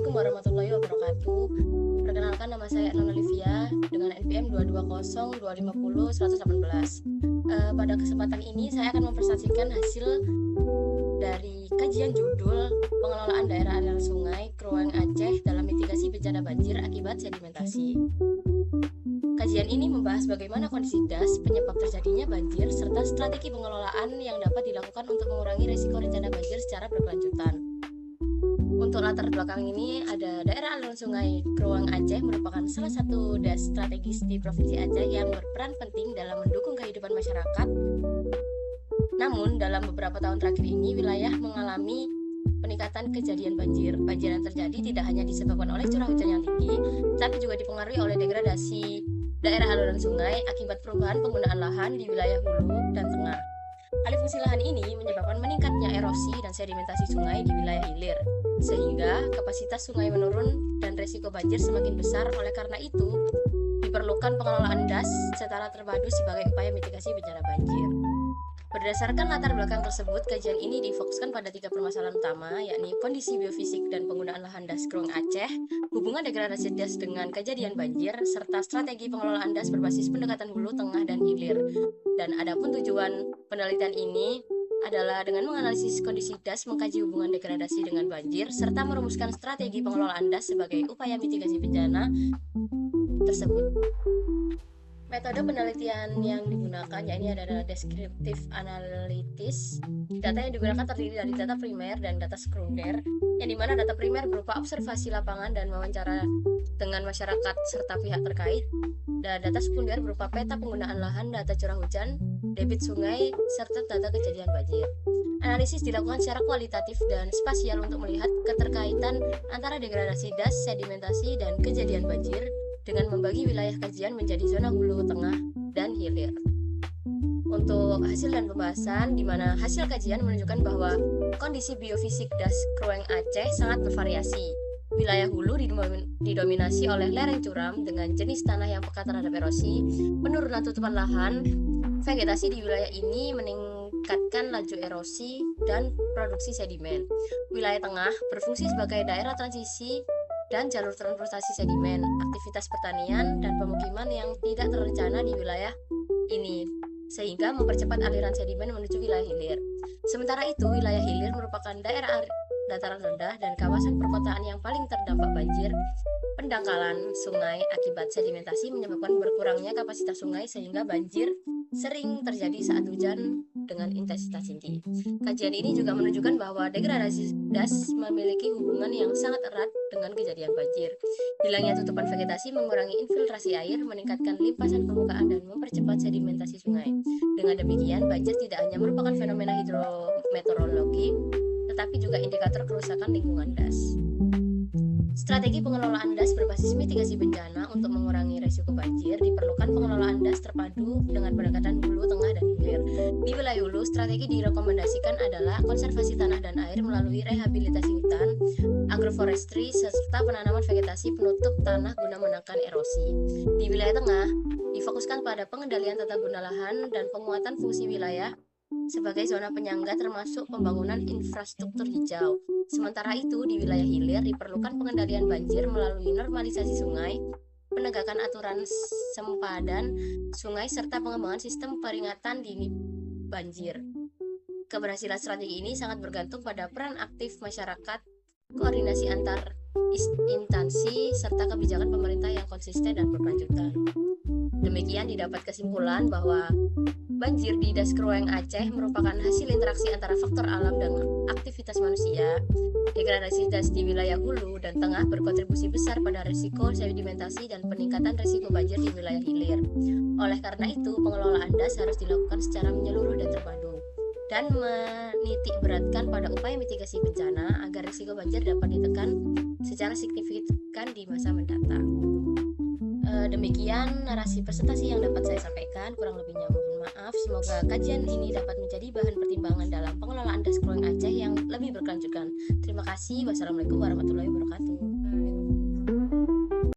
Assalamualaikum warahmatullahi wabarakatuh. Perkenalkan, nama saya Erna Olivia dengan NPM 220250118. Pada kesempatan ini saya akan mempresentasikan hasil dari kajian judul Pengelolaan Daerah Aliran Sungai Krueng Aceh dalam Mitigasi Bencana Banjir Akibat Sedimentasi. Kajian ini membahas bagaimana kondisi das, penyebab terjadinya banjir, serta strategi pengelolaan yang dapat dilakukan untuk mengurangi risiko rencana banjir secara berkelanjutan. Untuk latar belakang ini, ada daerah aliran sungai Krueng Aceh merupakan salah satu das strategis di Provinsi Aceh yang berperan penting dalam mendukung kehidupan masyarakat. Namun, dalam beberapa tahun terakhir ini, wilayah mengalami peningkatan kejadian banjir. Banjir yang terjadi tidak hanya disebabkan oleh curah hujan yang tinggi, tapi juga dipengaruhi oleh degradasi daerah aliran sungai akibat perubahan penggunaan lahan di wilayah hulu dan tengah. Alih fungsi lahan ini menyebabkan meningkatnya erosi dan sedimentasi sungai di wilayah hilir, sehingga kapasitas sungai menurun dan risiko banjir semakin besar. Oleh karena itu, diperlukan pengelolaan das secara terpadu sebagai upaya mitigasi bencana banjir. Berdasarkan latar belakang tersebut, kajian ini difokuskan pada 3 permasalahan utama, yakni kondisi biofisik dan penggunaan lahan das Krueng Aceh, hubungan degradasi das dengan kejadian banjir, serta strategi pengelolaan das berbasis pendekatan hulu, tengah, dan hilir. Dan adapun tujuan penelitian ini adalah dengan menganalisis kondisi das, mengkaji hubungan degradasi dengan banjir, serta merumuskan strategi pengelolaan das sebagai upaya mitigasi bencana tersebut. Metode penelitian yang digunakan yakni adalah deskriptif analitis. Data yang digunakan terdiri dari data primer dan data sekunder, yang dimana data primer berupa observasi lapangan dan wawancara dengan masyarakat serta pihak terkait, dan data sekunder berupa peta penggunaan lahan, data curah hujan, debit sungai, serta data kejadian banjir. Analisis dilakukan secara kualitatif dan spasial untuk melihat keterkaitan antara degradasi das, sedimentasi, dan kejadian banjir, dengan membagi wilayah kajian menjadi zona hulu, tengah, dan hilir. Untuk hasil dan pembahasan, di mana hasil kajian menunjukkan bahwa kondisi biofisik das Krueng Aceh sangat bervariasi. Wilayah hulu didominasi oleh lereng curam dengan jenis tanah yang peka terhadap erosi, penurunan tutupan lahan. Vegetasi di wilayah ini meningkatkan laju erosi dan produksi sedimen. Wilayah tengah berfungsi sebagai daerah transisi dan jalur transportasi sedimen, aktivitas pertanian, dan pemukiman yang tidak terencana di wilayah ini, sehingga mempercepat aliran sedimen menuju wilayah hilir. Sementara itu, wilayah hilir merupakan daerah dataran rendah dan kawasan perkotaan yang paling terdampak banjir. Pendangkalan sungai akibat sedimentasi menyebabkan berkurangnya kapasitas sungai sehingga banjir sering terjadi saat hujan dengan intensitas tinggi. Kajian ini juga menunjukkan bahwa degradasi das memiliki hubungan yang sangat erat dengan kejadian banjir. Hilangnya tutupan vegetasi mengurangi infiltrasi air, meningkatkan limpasan permukaan, dan mempercepat sedimentasi sungai. Dengan demikian, banjir tidak hanya merupakan fenomena hidrometeorologi, tetapi juga indikator kerusakan lingkungan das. Strategi pengelolaan das berbasis mitigasi bencana untuk mengurangi risiko banjir. Diperlukan pengelolaan das terpadu dengan pendekatan hulu, tengah, dan hilir. Di wilayah hulu, strategi direkomendasikan adalah konservasi tanah dan air melalui rehabilitasi hutan, agroforestry, serta penanaman vegetasi penutup tanah guna menekan erosi. Di wilayah tengah, difokuskan pada pengendalian tata guna lahan dan penguatan fungsi wilayah sebagai zona penyangga termasuk pembangunan infrastruktur hijau. Sementara itu, di wilayah hilir diperlukan pengendalian banjir melalui normalisasi sungai, penegakan aturan sempadan sungai, serta pengembangan sistem peringatan dini banjir. Keberhasilan strategi ini sangat bergantung pada peran aktif masyarakat, koordinasi antar instansi, serta kebijakan pemerintah yang konsisten dan berkelanjutan. Demikian didapat kesimpulan bahwa banjir di das Krueng Aceh merupakan hasil interaksi antara faktor alam dan aktivitas manusia. Degradasi das di wilayah hulu dan tengah berkontribusi besar pada risiko sedimentasi dan peningkatan risiko banjir di wilayah hilir. Oleh karena itu, pengelolaan das harus dilakukan secara menyeluruh dan terpadu, dan menitik beratkan pada upaya mitigasi bencana agar risiko banjir dapat ditekan secara signifikan di masa mendatang. Demikian narasi presentasi yang dapat saya sampaikan, kurang lebihnya mohon maaf. Semoga kajian ini dapat menjadi bahan pertimbangan dalam pengelolaan das Krueng Aceh yang lebih berkelanjutan. Terima kasih. Wassalamualaikum warahmatullahi wabarakatuh.